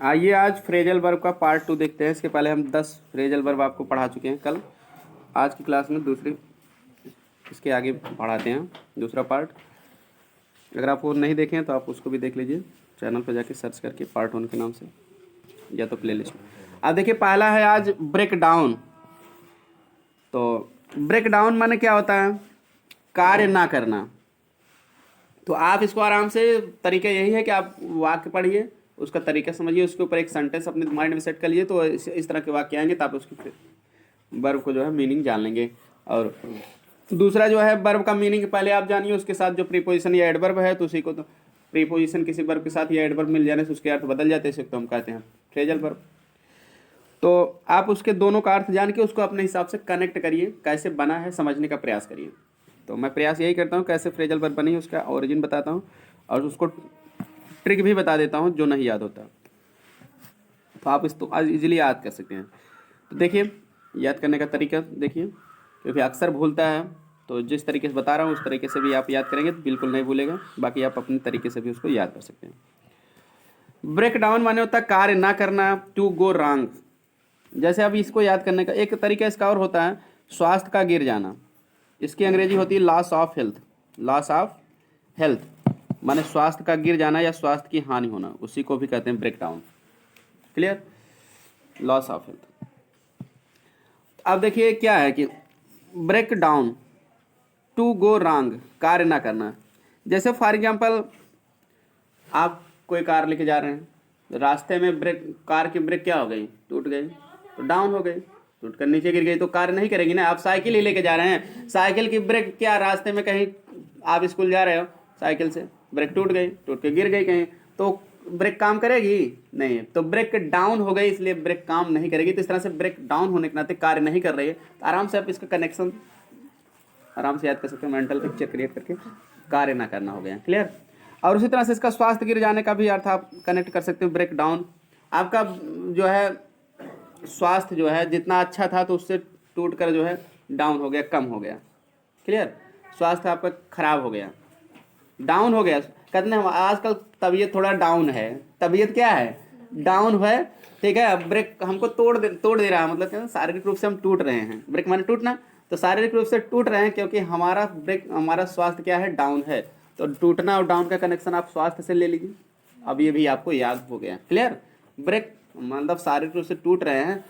आइए आज phrasal verb का पार्ट 2 देखते हैं। इसके पहले हम 10 फ्रेजल वर्ब आपको पढ़ा चुके हैं कल। आज की क्लास में दूसरी इसके आगे पढ़ाते हैं दूसरा पार्ट। अगर आप वो नहीं देखें तो आप उसको भी देख लीजिए, चैनल पर जाके सर्च करके पार्ट 1 के नाम से या तो प्लेलिस्ट में। अब देखिए पहला है आज ब्रेक डाउन। तो ब्रेक डाउन माने क्या होता है? कार्य ना करना। तो आप इसको आराम से, तरीका यही है कि आप वाक्य पढ़िए, उसका तरीका समझिए, उसके ऊपर एक सेंटेंस अपने माइंड में सेट कर लीजिए। तो इस तरह के वाक्य आएंगे तो आप उसकी वर्ब को जो है मीनिंग जान लेंगे। और दूसरा जो है वर्ब का मीनिंग पहले आप जानिए, उसके साथ जो प्रीपोजिशन या एडवर्ब है तो उसी को, तो प्रीपोजिशन किसी वर्ब के साथ या एडवर्ब मिल जाने से उसके अर्थ बदल जाते हैं, इसे तो हम कहते हैं फ्रेजल वर्ब। तो आप उसके दोनों का अर्थ जान के उसको अपने हिसाब से कनेक्ट करिए, कैसे बना है समझने का प्रयास करिए। तो मैं प्रयास यही करता हूँ, कैसे फ्रेजल वर्ब बनी है उसका ओरिजिन बताता हूँ और उसको ट्रिक भी बता देता हूँ जो नहीं याद होता। तो आप इसको आज इजीली याद कर सकते हैं। तो देखिए याद करने का तरीका देखिए, क्योंकि अक्सर भूलता है, तो जिस तरीके से बता रहा हूँ उस तरीके से भी आप याद करेंगे तो बिल्कुल नहीं भूलेगा। बाकी आप अपने तरीके से भी उसको याद कर सकते हैं। ब्रेक डाउन माने होता है कार्य ना करना, टू गो रॉन्ग। जैसे अब इसको याद करने का एक तरीका इसका और होता है, स्वास्थ्य का गिर जाना। इसकी अंग्रेजी होती है loss of health. Loss of health माने स्वास्थ्य का गिर जाना या स्वास्थ्य की हानि होना, उसी को भी कहते हैं break down. Clear? Loss of health. अब देखिए क्या है कि break down, to go wrong, कार्य ना करना। जैसे फॉर एग्जांपल आप कोई कार लेके जा रहे हैं, रास्ते में ब्रेक, कार की ब्रेक क्या हो गई? टूट गई, तो डाउन हो गई, टूट कर नीचे गिर गई, तो कार्य नहीं करेगी ना। आप साइकिल ही लेके जा रहे हैं, साइकिल की ब्रेक क्या, रास्ते में कहीं आप स्कूल जा रहे हो साइकिल से, ब्रेक टूट गई, टूट के गिर गई कहीं, तो ब्रेक काम करेगी नहीं। तो ब्रेक डाउन हो गई, इसलिए ब्रेक काम नहीं करेगी। तो इस तरह से ब्रेक डाउन होने के नाते कार्य नहीं कर रही है। तो आराम से आप इसका कनेक्शन आराम से याद कर सकते हैं, मेंटल पिक्चर क्रिएट करके कार्य ना करना हो गया। क्लियर? और उसी तरह से इसका स्वास्थ्य गिर जाने का भी अर्थ आप कनेक्ट कर सकते हो। ब्रेक डाउन, आपका जो है स्वास्थ्य जो है जितना अच्छा था तो उससे टूट कर जो है डाउन हो गया, कम हो गया। क्लियर? स्वास्थ्य आपका खराब हो गया, डाउन हो गया। कहते हैं आजकल तबीयत थोड़ा डाउन है, तबीयत क्या है? डाउन है। ठीक है, ब्रेक हमको तोड़ दे रहा है, मतलब शारीरिक रूप से हम टूट रहे हैं। ब्रेक माने टूटना, तो शारीरिक रूप से टूट रहे हैं क्योंकि हमारा ब्रेक, हमारा स्वास्थ्य क्या है? डाउन है। तो टूटना और डाउन का कनेक्शन आप स्वास्थ्य से ले लीजिए। अब ये भी आपको याद हो गया। क्लियर? ब्रेक मतलब शारीरिक रूप से टूट रहे हैं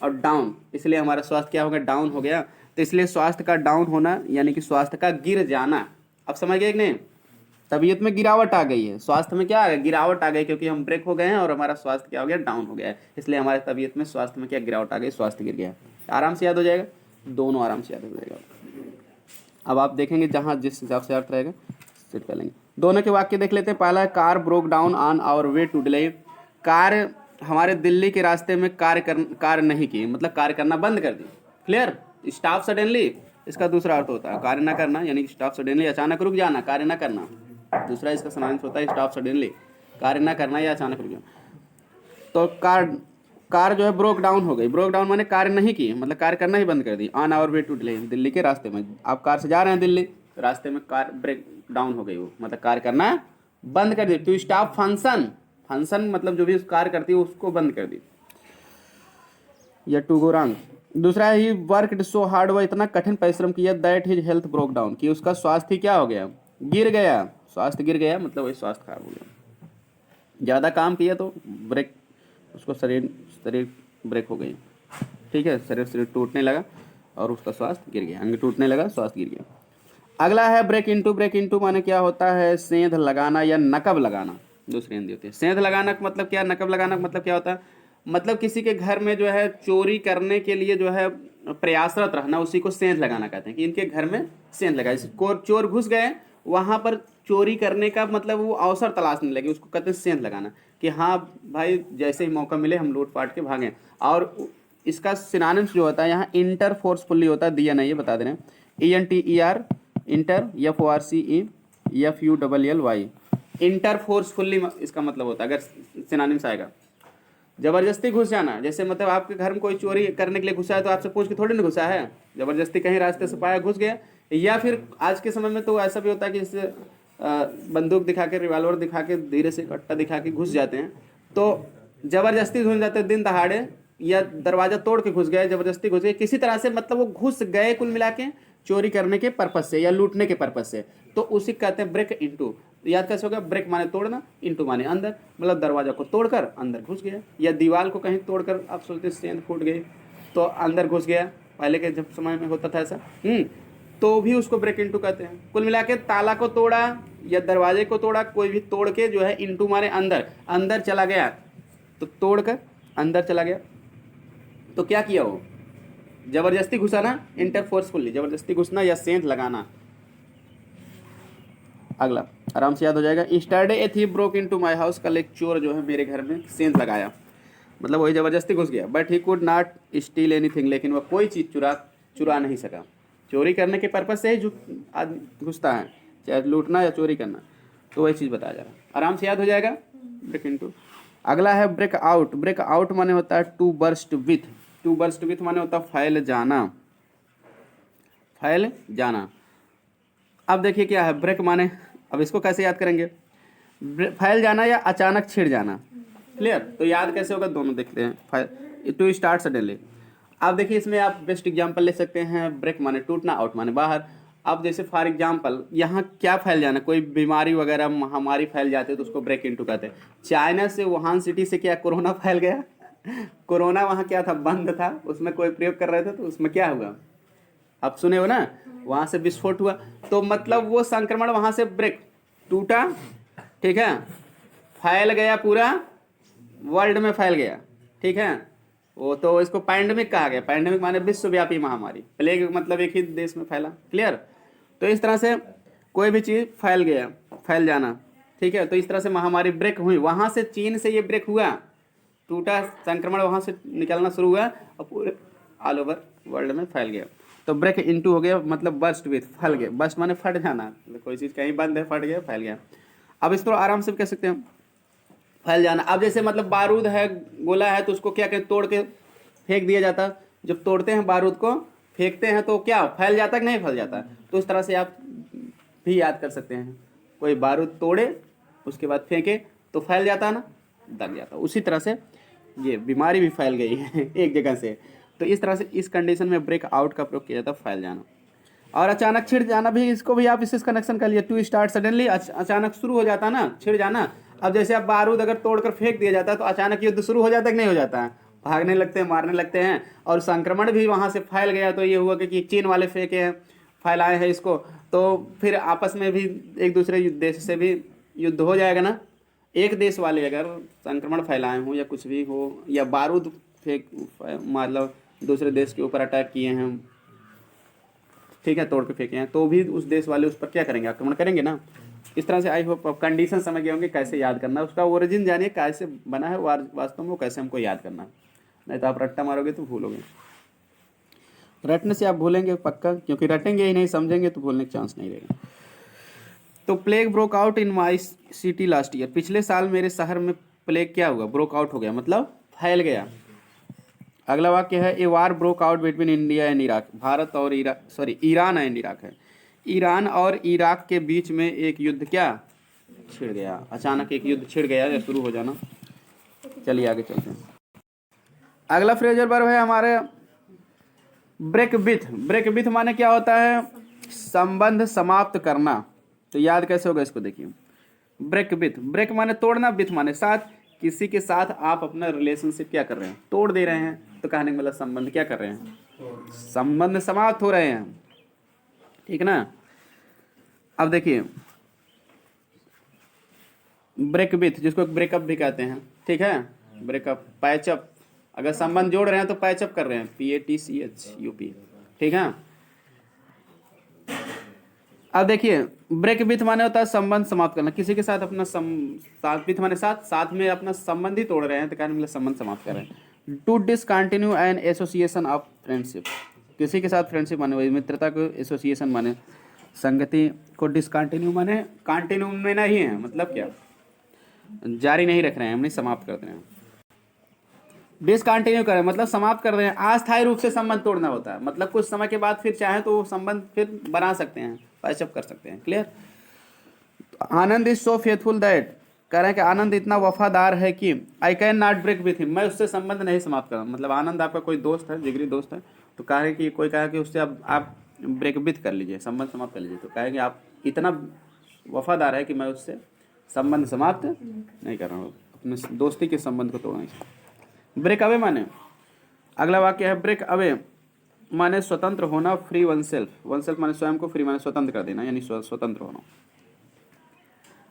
और डाउन, इसलिए हमारा स्वास्थ्य क्या हो गया? डाउन हो गया। तो इसलिए स्वास्थ्य का डाउन होना यानी कि स्वास्थ्य का गिर जाना। अब समझ गए कि नहीं? तबीयत में गिरावट आ गई है, स्वास्थ्य में क्या आ गया? गिरावट आ गई, क्योंकि हम ब्रेक हो गए हैं और हमारा स्वास्थ्य क्या हो गया? डाउन हो गया है। इसलिए हमारे तबीयत में, स्वास्थ्य में क्या गिरावट आ गई? स्वास्थ्य गिर गया है। आराम से याद हो जाएगा, दोनों आराम से याद हो जाएगा। अब आप देखेंगे जहाँ जिस हिसाब से अर्थ रहेगा सेट कर लेंगे। दोनों के वाक्य देख लेते हैं। पहला है car broke down on our way to Delhi. Car हमारे दिल्ली के रास्ते में कार्य नहीं की, मतलब कार्य करना बंद कर दी। क्लियर? स्टॉप सडनली इसका दूसरा अर्थ होता है कार्य ना करना, यानी कि स्टॉप सडनली अचानक रुक जाना, कार्य ना करना। दूसरा इसका समानांतर होता है स्टॉप सडनली, कार्य ना करना या अचानक रुक जाना। तो कार जो है ब्रोक डाउन हो गई। ब्रोक डाउन माने कार्य नहीं की, मतलब कार्य करना ही बंद कर दी। On our way to Delhi, Delhi के रास्ते में आप कार से जा रहे हैं दिल्ली, रास्ते में कार ब्रेक डाउन हो गई, वो मतलब कार्य करना बंद कर दी। टू स्टॉप फंक्शन, फंक्शन मतलब जो भी कार्य करती है उसको बंद कर दी, या टू गो रॉन्ग। दूसरा ही वर्कड सो हार्ड, वह इतना कठिन परिश्रम किया, that his health broke down, कि उसका स्वास्थ्य क्या हो गया? गिर गया। स्वास्थ्य गिर गया मतलब वही स्वास्थ्य खराब हो गया। ज़्यादा काम किया तो ब्रेक, उसको शरीर ब्रेक हो गई। ठीक है, शरीर टूटने लगा और उसका स्वास्थ्य गिर गया, अंग टूटने लगा, स्वास्थ्य गिर गया। अगला है ब्रेक इनटू। ब्रेक इनटू माने क्या होता है? सेंध लगाना या नकब लगाना, दूसरी हिंदी होती है। सेंध लगाना का मतलब क्या? नकब लगाना का मतलब क्या होता है? मतलब किसी के घर में जो है चोरी करने के लिए जो है प्रयासरत रहना, उसी को सेंध लगाना कहते हैं। कि इनके घर में सेंध लगा, जैसे चोर घुस गए वहाँ पर चोरी करने का मतलब वो अवसर तलाशने लगे, उसको कहते हैं सेंध लगाना। कि हाँ भाई जैसे ही मौका मिले हम लूट पाट के भागें। और इसका सिनोनिम्स जो होता है यहाँ इंटर फोर्सफुली होता है, दिया नहीं है बता दे रहे हैं। ENTER inter, FORCE inter forcefully इसका मतलब होता है, अगर सिनोनिम्स आएगा। जबरदस्ती घुस जाना, जैसे मतलब आपके घर में कोई चोरी करने के लिए घुसा है तो आपसे पूछ के थोड़ी ना घुसा है, जबरदस्ती कहीं रास्ते से पाया घुस गया। या फिर आज के समय में तो ऐसा भी होता है कि जैसे बंदूक दिखा के, रिवॉल्वर दिखा के, धीरे से कट्टा दिखा के घुस जाते हैं। तो जबरदस्ती घुस जाते दिन दहाड़े, या दरवाजा तोड़ के घुस गए, जबरदस्ती घुस गए, किसी तरह से मतलब वो घुस गए कुल मिला के चोरी करने के पर्पज से या लूटने के पर्पज से, तो उसी को कहते हैं ब्रेक इनटू। याद कैसे होगा? ब्रेक माने तोड़ना, इनटू माने अंदर, मतलब दरवाजा को तोड़कर अंदर घुस गया, या दीवार को कहीं तोड़कर आप सोचते सेंध फूट गई तो अंदर घुस गया, पहले के जब समय में होता था ऐसा, तो भी उसको ब्रेक इनटू कहते हैं। कुल मिला के ताला को तोड़ा या दरवाजे को तोड़ा, कोई भी तोड़ के जो है इनटू माने अंदर, अंदर चला गया, तो तोड़कर अंदर चला गया, तो क्या किया वो? जबरदस्ती घुसा ना, इंटर फोर्सफुली, जबरदस्ती घुसना या सेंध लगाना। अगला आराम से याद हो जाएगा। Yesterday a thief broke into my house, कल एक चोर जो है मेरे घर में सेंध लगाया, मतलब वही जबरदस्ती घुस गया। But he could not steel anything, लेकिन वह कोई चीज़ चुरा नहीं सका। चोरी करने के पर्पज से ही जो आदमी घुसता है, चाहे लूटना या चोरी करना, तो वही चीज़ बताया जा रहा है। आराम से याद हो जाएगा। Break into. अगला है ब्रेक आउट। ब्रेक आउट माने होता है to burst with. To burst with माने होता है फैल जाना, फैल जाना। अब देखिए क्या है ब्रेक माने, अब इसको कैसे याद करेंगे? फैल जाना या अचानक छिड़ जाना। क्लियर? तो याद कैसे होगा दोनों देखते हैं। To start suddenly. अब देखिए इसमें आप बेस्ट एग्जांपल ले सकते हैं। ब्रेक माने टूटना, आउट माने बाहर। अब जैसे फॉर एग्जांपल यहाँ क्या फैल जाना, कोई बीमारी वगैरह महामारी फैल जाती है तो उसको ब्रेक इनटू कहते हैं। चाइना से, वुहान सिटी से क्या कोरोना फैल गया? कोरोना वहाँ क्या था? बंद था, उसमें कोई प्रयोग कर रहे थे, तो उसमें क्या हुआ आप सुने हो ना, वहाँ से विस्फोट हुआ। तो मतलब वो संक्रमण वहाँ से ब्रेक टूटा, ठीक है, फैल गया, पूरा वर्ल्ड में फैल गया, ठीक है। वो तो इसको पैंडेमिक कहा गया। पैंडेमिक माने विश्वव्यापी महामारी। प्लेग मतलब एक ही देश में फैला। क्लियर? तो इस तरह से कोई भी चीज़ फैल गया, फैल जाना, ठीक है। तो इस तरह से महामारी ब्रेक हुई, वहाँ से चीन से ये ब्रेक हुआ, टूटा, संक्रमण वहाँ से निकलना शुरू हुआ और पूरे ऑल ओवर वर्ल्ड में फैल गया। तो ब्रेक इनटू हो गया, मतलब बर्स्ट विथ, फैल गया। बर्स्ट माने फट जाना, मतलब कोई चीज़ कहीं बंद है, फट गया, फैल गया। अब इसको आराम से कह सकते हैं फैल जाना। अब जैसे मतलब बारूद है, गोला है, तो उसको क्या कहते, तोड़ के फेंक दिया जाता। जब तोड़ते हैं बारूद को, फेंकते हैं, तो क्या फैल जाता कि नहीं फैल जाता? तो इस तरह से आप भी याद कर सकते हैं। कोई बारूद तोड़े, उसके बाद फेंके, तो फैल जाता ना, दब जाता। उसी तरह से ये बीमारी भी फैल गई है एक जगह से। तो इस तरह से इस कंडीशन में ब्रेक आउट का प्रयोग किया जाता है, फैल जाना। और अचानक छिड़ जाना भी, इसको भी आप इससे कनेक्शन कर लिए। टू स्टार्ट सडनली, अचानक शुरू हो जाता ना, छिड़ जाना। अब जैसे आप बारूद अगर तोड़कर फेंक दिया जाता है तो अचानक युद्ध शुरू हो जाता है कि नहीं हो जाता है? भागने लगते हैं, मारने लगते हैं। और संक्रमण भी वहाँ से फैल गया, तो ये हुआ कि चीन वाले फेंके हैं, फैलाए हैं इसको, तो फिर आपस में भी एक दूसरे देश से भी युद्ध हो जाएगा ना। एक देश वाले अगर संक्रमण फैलाए हों या कुछ भी हो, या बारूद फेंक मतलब दूसरे देश के ऊपर अटैक किए हैं, ठीक है, तोड़ के फेंके हैं, तो भी उस देश वाले उस पर क्या करेंगे? आक्रमण करेंगे ना। इस तरह से आई होप आप कंडीशन समझ गए होंगे कैसे याद करना है, उसका ओरिजिन जानिए कैसे बना है वास्तव में, वो कैसे हमको याद करना है। नहीं तो आप रट्टा मारोगे तो भूलोगे। रटने से आप भूलेंगे पक्का, क्योंकि रटेंगे ही नहीं, समझेंगे तो भूलने का चांस नहीं रहेगा। तो plague broke out in my city last year. पिछले साल मेरे शहर में प्लेग क्या हुआ? ब्रोक आउट हो गया, मतलब फैल गया। अगला वाक्य है a war broke out between India and Iraq. Bharat और ईरान एंड इराक है। ईरान और इराक के बीच में एक युद्ध क्या छिड़ गया? अचानक एक युद्ध छिड़ गया या शुरू हो जाना। चलिए आगे चलते हैं। अगला फ्रेजल वर्ब है हमारे ब्रेक विथ। ब्रेक विथ माने क्या होता है? संबंध समाप्त करना। तो याद कैसे होगा इसको देखिए। ब्रेक विथ, ब्रेक माने तोड़ना, विथ माने साथ। किसी के साथ आप अपना रिलेशनशिप क्या कर रहे हैं? तोड़ दे रहे हैं। तो कहने का मतलब संबंध क्या कर रहे हैं? संबंध समाप्त हो रहे हैं, ठीक ना। अब देखिए ब्रेक विथ, जिसको ब्रेकअप भी कहते हैं, ठीक है, ब्रेकअप, पैचअप। अगर संबंध जोड़ रहे हैं तो पैचअप कर रहे हैं, PATCHUP, ठीक है। अब देखिए ब्रेक विथ माने होता है संबंध समाप्त करना। किसी के साथ अपना साथ, विथ माने साथ, साथ में अपना संबंध ही तोड़ रहे हैं, तो कहने मतलब संबंध समाप्त कर रहे हैं। To discontinue an association of friendship. किसी के साथ फ्रेंडशिप माने वही मित्रता को, एसोसिएशन माने संगति को, डिसकंटिन्यू माने कंटिन्यू में नहीं है, मतलब क्या जारी नहीं रख रहे हैं, हम नहीं समाप्त कर रहे हैं। डिसकंटिन्यू करें मतलब समाप्त कर रहे हैं। अस्थायी रूप से संबंध तोड़ना होता है, मतलब कुछ समय के बाद फिर चाहे तो वो संबंध फिर बना सकते हैं, पैचअप कर सकते हैं। Clear? Anand is so faithful that कह रहे हैं कि आनंद इतना वफादार है कि I can not break with him, मैं उससे संबंध नहीं समाप्त करूँ। मतलब आनंद आपका कोई दोस्त है, जिगरी दोस्त है, तो कह रहे कि कोई कहा कि उससे अब आप ब्रेक विथ कर लीजिए, संबंध समाप्त कर लीजिए, तो कहेंगे आप इतना वफादार है कि मैं उससे संबंध समाप्त नहीं कर रहा हूँ, अपने दोस्ती के संबंध को तोड़ना चाहिए। ब्रेक अवे माने, अगला वाक्य है ब्रेक अवे माने स्वतंत्र होना, free one self, one self माने स्वयं को, फ्री माने स्वतंत्र कर देना, यानी स्वतंत्र होना।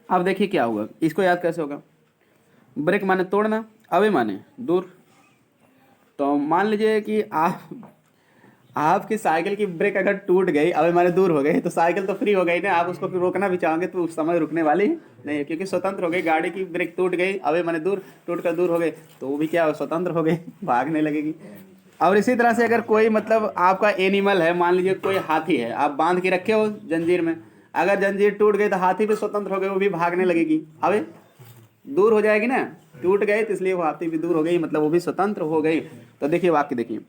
अब देखिए क्या होगा, इसको याद कैसे होगा। ब्रेक माने तोड़ना, अवे माने दूर। तो मान लीजिए कि आपकी साइकिल की ब्रेक अगर टूट गई, अवे माने दूर हो गई, तो साइकिल तो फ्री हो गई ना, आप उसको फिर रोकना भी चाहोगे तो उस समय रुकने वाली नहीं है, क्योंकि स्वतंत्र हो गई। गाड़ी की ब्रेक टूट गई, अवे माने दूर, टूट कर दूर हो गई, तो वो भी क्या स्वतंत्र हो गई, भागने लगेगी। और इसी तरह से अगर कोई मतलब आपका एनिमल है, मान लीजिए कोई हाथी है, आप बांध के रखे हो जंजीर में, अगर जंजीर टूट गई तो हाथी भी स्वतंत्र हो गए, वो भी भागने लगेगी, अवे दूर हो जाएगी ना, टूट गए तो इसलिए वो हाथी भी दूर हो गई, मतलब वो भी स्वतंत्र हो गई। तो देखिए वाक्य देखिए,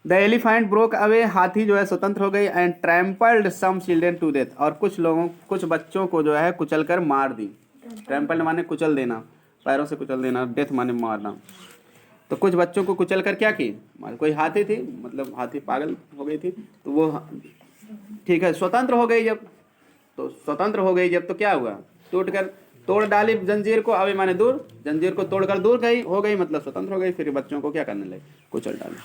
द एलिफेंट ब्रोक अवे, हाथी जो है स्वतंत्र हो गई, and trampled some children to death, और कुछ बच्चों को जो है कुचल कर मार दी। ट्रैम्पल्ड माने कुचल देना, पैरों से कुचल देना, डेथ माने मारना। तो कुछ बच्चों को कुचल कर क्या की, कोई हाथी थी, मतलब हाथी पागल हो गई थी, तो वो ठीक है स्वतंत्र हो गई जब, तो स्वतंत्र हो गई जब तो क्या हुआ, टूट कर तोड़ डाली जंजीर को, अवे माने दूर, जंजीर को तोड़कर दूर गई हो गई, मतलब स्वतंत्र हो गई, फिर बच्चों को क्या करने लगे, कुचल डाले।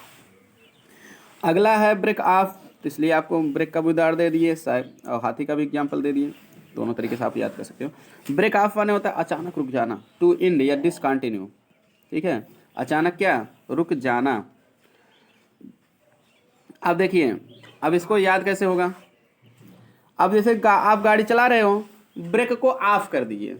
अगला है ब्रेक ऑफ, तो इसलिए आपको ब्रेक का भी उदाहरण दे दिए, शायद और हाथी का भी एग्जाम्पल दे दिए, दोनों तरीके से आप याद कर सकते हो। ब्रेक ऑफ माने होता है अचानक रुक जाना, टू एंड या डिसकंटिन्यू, ठीक है, अचानक क्या रुक जाना। अब देखिए, अब इसको याद कैसे होगा। अब जैसे आप गाड़ी चला रहे हो, ब्रेक को ऑफ कर दीजिए,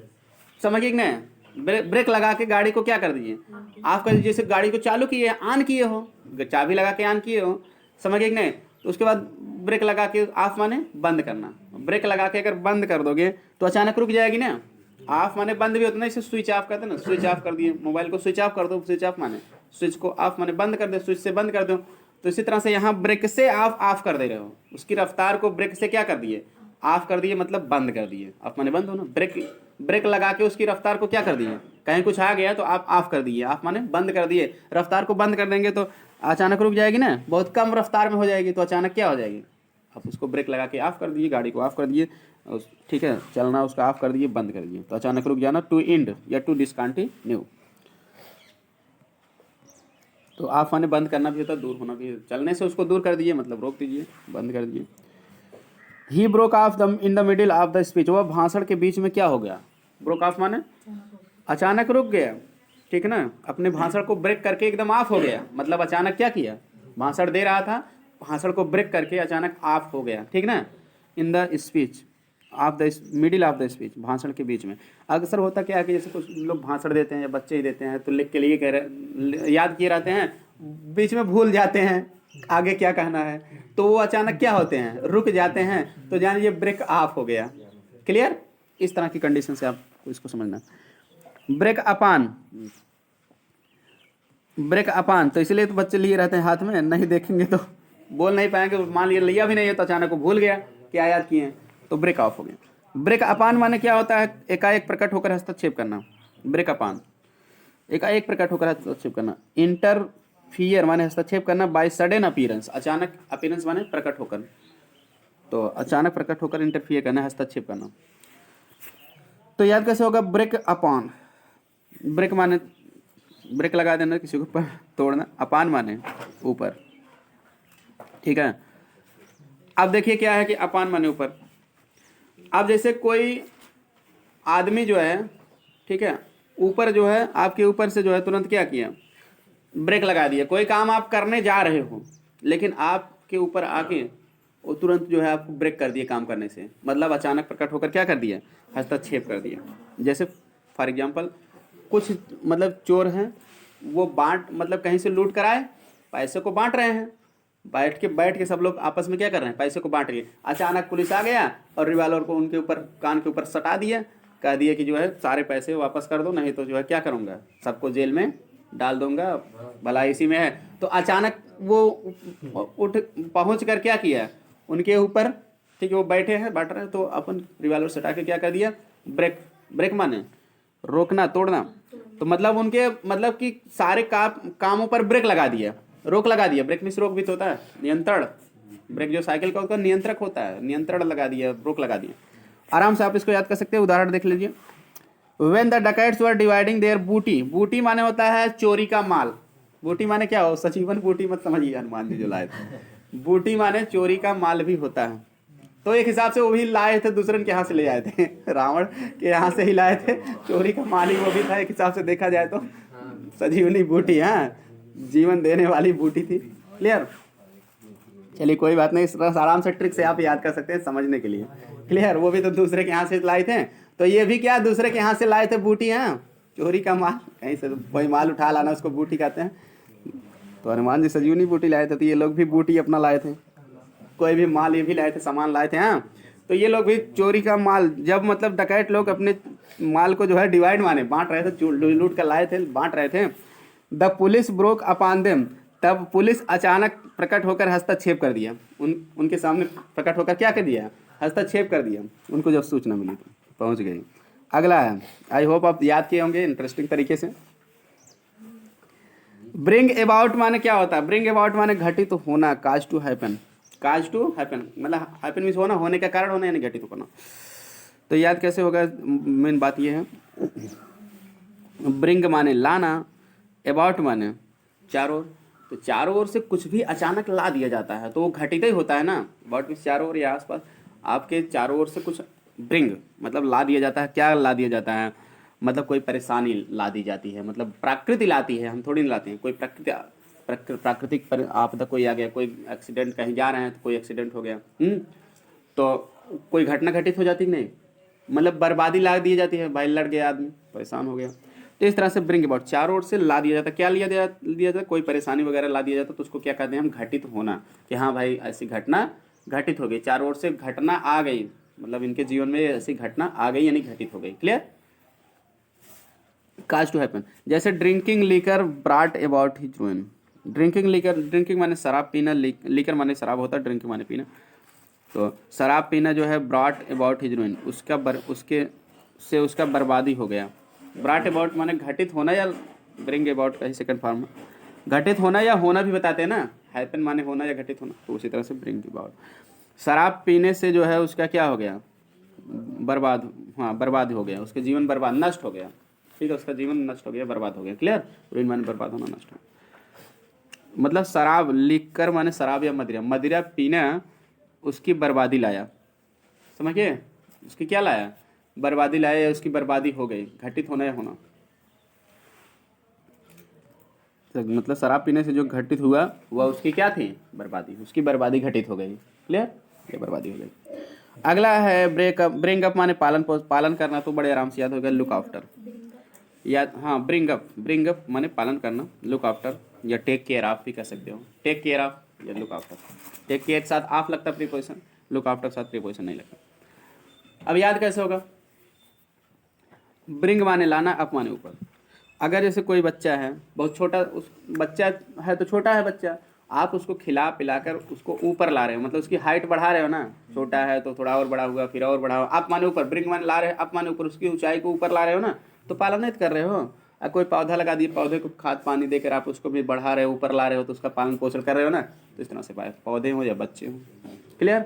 समझिए कि नहीं, ब्रेक लगा के गाड़ी को क्या कर दीजिए, ऑफ कर दीजिए। जैसे गाड़ी को चालू किए, ऑन किए हो, चाबी लगा के ऑन किए हो, समझिए कि नहीं, तो उसके बाद ब्रेक लगा के ऑफ माने बंद करना। ब्रेक लगा के अगर बंद कर दोगे तो अचानक रुक जाएगी ना, ऑफ माने बंद भी होता है ना, इसे स्विच ऑफ करते हैं ना, स्विच ऑफ कर दिए, मोबाइल को स्विच ऑफ कर दो, स्विच ऑफ माने स्विच को ऑफ माने बंद कर दो, स्विच से बंद कर दो। तो इसी तरह से यहाँ ब्रेक से आप ऑफ कर दे रहे हो, उसकी रफ्तार को ब्रेक से क्या कर दिए, ऑफ कर दिए, मतलब बंद कर दिए। ऑफ माने बंद हो ना, ब्रेक लगा के उसकी रफ्तार को क्या कर दिए, कहीं कुछ आ गया तो आप ऑफ कर दिए, ऑफ माने बंद कर दिए। रफ्तार को बंद कर देंगे तो अचानक रुक जाएगी ना, बहुत कम रफ्तार में हो जाएगी, तो अचानक क्या हो जाएगी, आप उसको ब्रेक लगा के ऑफ कर दिए, गाड़ी को ऑफ कर दिए, ठीक है, चलना उसका ऑफ कर दिए, बंद कर दिए, तो अचानक रुक जाना, टू एंड या टू डिसकंटिन्यू। तो ऑफ माने बंद करना भी होता है, दूर होना भी, चलने से उसको दूर कर दिए, मतलब रोक दीजिए, बंद कर दीजिए। He broke of the in the middle of the speech, वह भाषण के बीच में क्या हो गया, ब्रोक ऑफ माने अचानक रुक गया, ठीक है ना, अपने भाषण को ब्रेक करके एकदम ऑफ हो गया, मतलब अचानक क्या किया, भाषण दे रहा था, भाषण को ब्रेक करके अचानक ऑफ हो गया, ठीक ना। In the speech of the middle of the speech, भाषण के बीच में। अक्सर होता क्या है कि जैसे कुछ लोग भाषण देते हैं या बच्चे ही देते हैं, तो लिख के लिए कह रहे, याद किए रहते हैं, बीच में भूल जाते हैं आगे क्या कहना है, तो वो अचानक क्या होते हैं, रुक जाते हैं, तो जानिए ब्रेक ऑफ हो गया। क्लियर, इस तरह की कंडीशन से आपको इसको समझना। ब्रेक अपान, ब्रेक अपान, तो इसलिए तो बच्चे लिए रहते हैं हाथ में, नहीं देखेंगे तो बोल नहीं पाएंगे, मान लिया लिया भी नहीं है तो अचानक वो भूल गया क्या याद किए हैं, तो ब्रेक ऑफ हो गया। ब्रेक अपान माने क्या होता है, एकाएक प्रकट होकर हस्तक्षेप करना, ब्रेक अपान एकाएक प्रकट होकर हस्तक्षेप करना। इंटरफियर माने हस्तक्षेप करना, बाय सडन अपीयरेंस, अचानक, अपीयरेंस माने प्रकट होकर, तो अचानक प्रकट होकर इंटरफियर करना, हस्तक्षेप करना। तो याद कैसे होगा, ब्रेक अपॉन, ब्रेक माने ब्रेक लगा देना, किसी को ऊपर तोड़ना, अपान माने ऊपर, ठीक है। अब देखिए क्या है कि अपान माने ऊपर। अब जैसे कोई आदमी जो है, ठीक है, ऊपर जो है आपके ऊपर से जो है तुरंत क्या किया, ब्रेक लगा दिया। कोई काम आप करने जा रहे हो लेकिन आपके ऊपर आके वो तुरंत जो है आपको ब्रेक कर दिया काम करने से, मतलब अचानक प्रकट होकर क्या कर दिया, हस्तक्षेप कर दिया। जैसे फॉर एग्जांपल कुछ मतलब चोर हैं, वो मतलब कहीं से लूट कर आए, पैसे को बांट रहे हैं, बैठ के सब लोग आपस में क्या कर रहे हैं, पैसे को बांट रहे हैं। अचानक पुलिस आ गया और रिवाल्वर को उनके ऊपर, कान के ऊपर सटा दिया, कह दिया कि जो है सारे पैसे वापस कर दो, नहीं तो जो है क्या करूँगा, सबको जेल में डाल दूंगा, भला इसी में है। तो अचानक वो उठ पहुँच कर क्या किया उनके ऊपर, ठीक है, वो बैठे हैं बांट रहे हैं, तो अपन रिवाल्वर सटा के क्या कर दिया, ब्रेक माने रोकना, तोड़ना। तो मतलब उनके मतलब कि सारे कामों पर ब्रेक लगा दिया, रोक लगा दिया। ब्रेक में रोक भी तो होता है, नियंत्रण। ब्रेक जो साइकिल का उसका नियंत्रक होता है, नियंत्रण लगा दिया, रोक लगा दिया। आराम से आप इसको याद कर सकते हैं, उदाहरण देख लीजिए। When the dacoits were dividing their booty, booty माने होता है चोरी का माल। बूटी माने क्या हो, सचिवन बूटी मत समझिए हनुमान जी जो लाए थे। बूटी माने चोरी का माल भी होता है। तो एक हिसाब से वो भी लाए थे, दूसरे के यहाँ से ले आए थे। रावण के यहाँ से ही लाए थे, चोरी का माल ही वो भी था। एक हिसाब से देखा जाए तो सजीवनी बूटी, हाँ, जीवन देने वाली बूटी थी। क्लियर? चलिए कोई बात नहीं, इस तरह आराम से ट्रिक से आप याद कर सकते हैं समझने के लिए। क्लियर? वो भी तो दूसरे के यहाँ से लाए थे, तो ये भी क्या दूसरे के यहाँ से लाए थे बूटी, हाँ, चोरी का माल। कहीं से कोई माल उठा लाना उसको बूटी कहते हैं। तो हनुमान जी सजीवनी बूटी लाए थे, तो ये लोग भी बूटी अपना लाए थे। कोई भी माल ये भी लाए थे, सामान लाए थे, हाँ, तो ये लोग भी चोरी का माल। जब मतलब डकैत लोग अपने माल को जो है डिवाइड माने बांट रहे थे, लूट कर लाए थे, बांट रहे थे। The police broke upon them, तब पुलिस अचानक प्रकट होकर हस्तक्षेप कर दिया। उनके सामने प्रकट होकर क्या कर दिया, हस्तक्षेप कर दिया। उनको जब सूचना मिली तो पहुंच गई। अगला है, आई होप आप याद किए होंगे इंटरेस्टिंग तरीके से। ब्रिंग अबाउट माने क्या होता है, ब्रिंग अबाउट माने घटित तो होना, काज to happen. Cause to happen मतलब हैपन मीन्स होना, होने का कारण होना, यानी घटित होना। तो याद कैसे होगा, मेन बात ये है। ब्रिंग माने लाना, अबाउट माने चारों ओर। तो चारों ओर से कुछ भी अचानक ला दिया जाता है तो वो घटित ही होता है ना। अबाउट मीन्स चारों ओर या आसपास, आपके चारों ओर से कुछ ब्रिंग मतलब ला दिया जाता है। क्या ला दिया जाता है, मतलब कोई परेशानी ला दी जाती है, मतलब प्रकृति लाती है, हम थोड़ी नहीं लाते हैं। कोई प्राकृतिक आपदा कोई आ गया, कोई एक्सीडेंट, कहीं जा रहे हैं तो कोई एक्सीडेंट हो गया, तो कोई घटना घटित हो जाती नहीं, मतलब बर्बादी ला दी जाती है। भाई लड़ गया आदमी, परेशान हो गया, तो इस तरह से ब्रिंग अबाउट चारों ओर से ला दिया जाता है। क्या दिया जाता है, कोई परेशानी वगैरह ला दिया जाता है, तो उसको क्या कहते हैं हम, घटित होना। कि हाँ भाई ऐसी घटना घटित हो गई, चारों ओर से घटना आ गई, मतलब इनके जीवन में ऐसी घटना आ गई यानी घटित हो गई। क्लियर? काज टू हैपन, जैसे drinking liquor brought about his रूइन। Drinking liquor, drinking माने शराब पीना, लीकर माने शराब होता है, ड्रिंकिंग माने पीना। तो शराब पीना जो है ब्रॉट अबाउट हिज रूइन, उसके से उसका बर्बादी हो गया। ब्रॉट अबाउट माने घटित होना, या ब्रिंग अबाउट का ही सेकंड फॉर्म है। घटित होना या होना भी बताते हैं ना, हैपन माने होना या घटित होना, तो उसी तरह से ब्रिंग अबाउट। शराब पीने से जो है उसका क्या हो गया, बर्बाद, हाँ बर्बाद हो गया, उसके जीवन बर्बाद, नष्ट हो गया। ठीक है, उसका जीवन नष्ट हो गया, बर्बाद हो गया। क्लियर? रूइन माने बर्बाद होना, नष्ट होना। मतलब शराब, लिकर माने शराब या मदिरा, मदिरा पीना उसकी बर्बादी लाया। समझिए, उसकी क्या लाया, बर्बादी लाया, या उसकी बर्बादी हो गई। घटित होना या होना, तो मतलब शराब पीने से जो घटित हुआ वह उसकी क्या थी, बर्बादी, उसकी बर्बादी घटित हो गई। क्लियर? ये बर्बादी हो गई। अगला है ब्रेकअप। ब्रिंग अप माने पालन करना, तो बड़े आराम से याद हो गया, लुक आफ्टर। याद, हाँ, ब्रिंग अप माने पालन करना, लुक आफ्टर या टेक केयर आप भी कह सकते हो। टेक केयर ऑफ या लुक आफ्टर। टेक केयर के साथ आप लगता प्रीपोजिशन, लुक आफ्टर के साथ प्रीपोजिशन नहीं लगता। अब याद कैसे होगा, ब्रिंग माने लाना, अप माने ऊपर। अगर जैसे कोई बच्चा है बहुत छोटा, उस बच्चा है तो छोटा है बच्चा, आप उसको खिला पिलाकर उसको ऊपर ला रहे हो, मतलब उसकी हाइट बढ़ा रहे हो ना। छोटा है तो थोड़ा और बड़ा हुआ, फिर और बड़ा हुआ, अप माने ऊपर, ब्रिंग माने ला रहे हो, अप माने ऊपर, उसकी ऊंचाई को ऊपर ला रहे हो ना, तो पालन नहीं कर रहे हो। कोई पौधा लगा दिए, पौधे को खाद पानी देकर आप उसको भी बढ़ा रहे हो, ऊपर ला रहे हो, तो उसका पालन पोषण कर रहे हो ना। तो इस तरह से पौधे हो या बच्चे हो। क्लियर?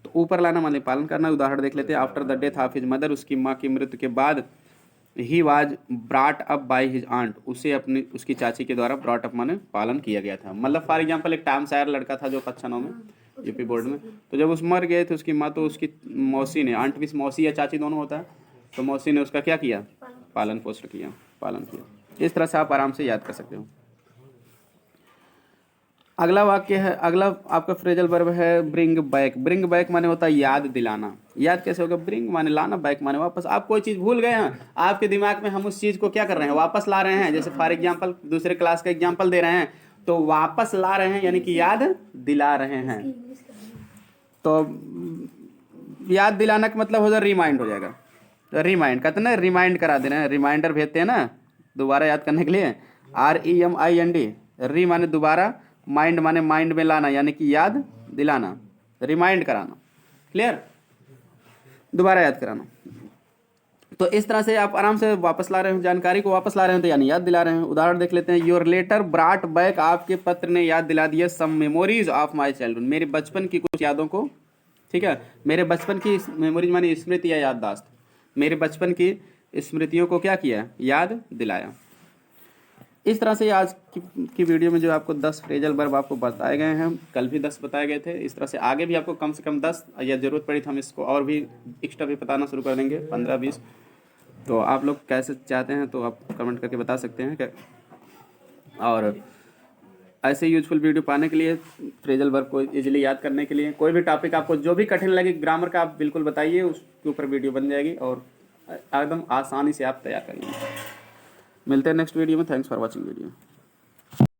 तो ऊपर लाना माने पालन करना। उदाहरण देख लेते हैं। After the death of his mother, उसकी माँ की मृत्यु के बाद, he was brought up by his aunt, उसे अपनी उसकी चाची के द्वारा ब्रॉट अप माने पालन किया गया था। मतलब फॉर एग्जांपल एक टॉम सायर लड़का था जो कक्षा 9 में यूपी बोर्ड में, तो जब उस मर गए थे उसकी माँ, तो उसकी मौसी ने, आंट भी मौसी या चाची दोनों होता है, तो मौसी ने उसका क्या किया, पालन पोषण किया, पालन किया। इस तरह से आप आराम से याद कर सकते हो। अगला वाक्य है, अगला आपका फ्रेजल वर्ब है ब्रिंग बैक। ब्रिंग बैक माने होता है याद दिलाना। याद कैसे होगा, ब्रिंग माने लाना, बैक माने वापस। आप कोई चीज़ भूल गए हैं, आपके दिमाग में हम उस चीज़ को क्या कर रहे हैं, वापस ला रहे हैं। जैसे फॉर एग्जांपल दूसरे क्लास का एग्जांपल दे रहे हैं, तो वापस ला रहे हैं यानी कि याद दिला रहे हैं। तो याद दिलाना का मतलब हो जाए रिमाइंड हो जाएगा। तो रिमाइंड कहते हैं ना, रिमाइंड करा दे रहे हैं, रिमाइंडर भेजते हैं ना दोबारा याद करने के लिए। REMIND, री माने दोबारा, माइंड माने माइंड में लाना, यानी कि याद दिलाना, रिमाइंड कराना। क्लियर? दोबारा याद कराना। तो इस तरह से आप आराम से वापस ला रहे हो, जानकारी को वापस ला रहे हैं, तो यानी याद दिला रहे हैं। उदाहरण देख लेते हैं। योर लेटर ब्राट बैक, आपके पत्र ने याद दिला दिया सम मेमोरीज ऑफ माई चाइल्डहुड, मेरे बचपन की कुछ यादों को, ठीक है, मेरे बचपन की मेमोरीज मानी स्मृति या याददाश्त, मेरे बचपन की स्मृतियों को क्या किया, याद दिलाया। इस तरह से आज की वीडियो में जो आपको 10 फ्रेजल वर्ब आपको बताए गए हैं, कल भी 10 बताए गए थे, इस तरह से आगे भी आपको कम से कम 10 या ज़रूरत पड़ी तो हम इसको और भी एक्स्ट्रा भी बताना शुरू कर देंगे, 15-20। तो आप लोग कैसे चाहते हैं तो आप कमेंट करके बता सकते हैं क्या। और ऐसे यूजफुल वीडियो पाने के लिए, फ्रेजल वर्ब को इजीली याद करने के लिए, कोई भी टॉपिक आपको जो भी कठिन लगे ग्रामर का, आप बिल्कुल बताइए, उसके ऊपर वीडियो बन जाएगी और एकदम आसानी से आप तैयार करेंगे। मिलते हैं नेक्स्ट वीडियो में। Thanks for watching video.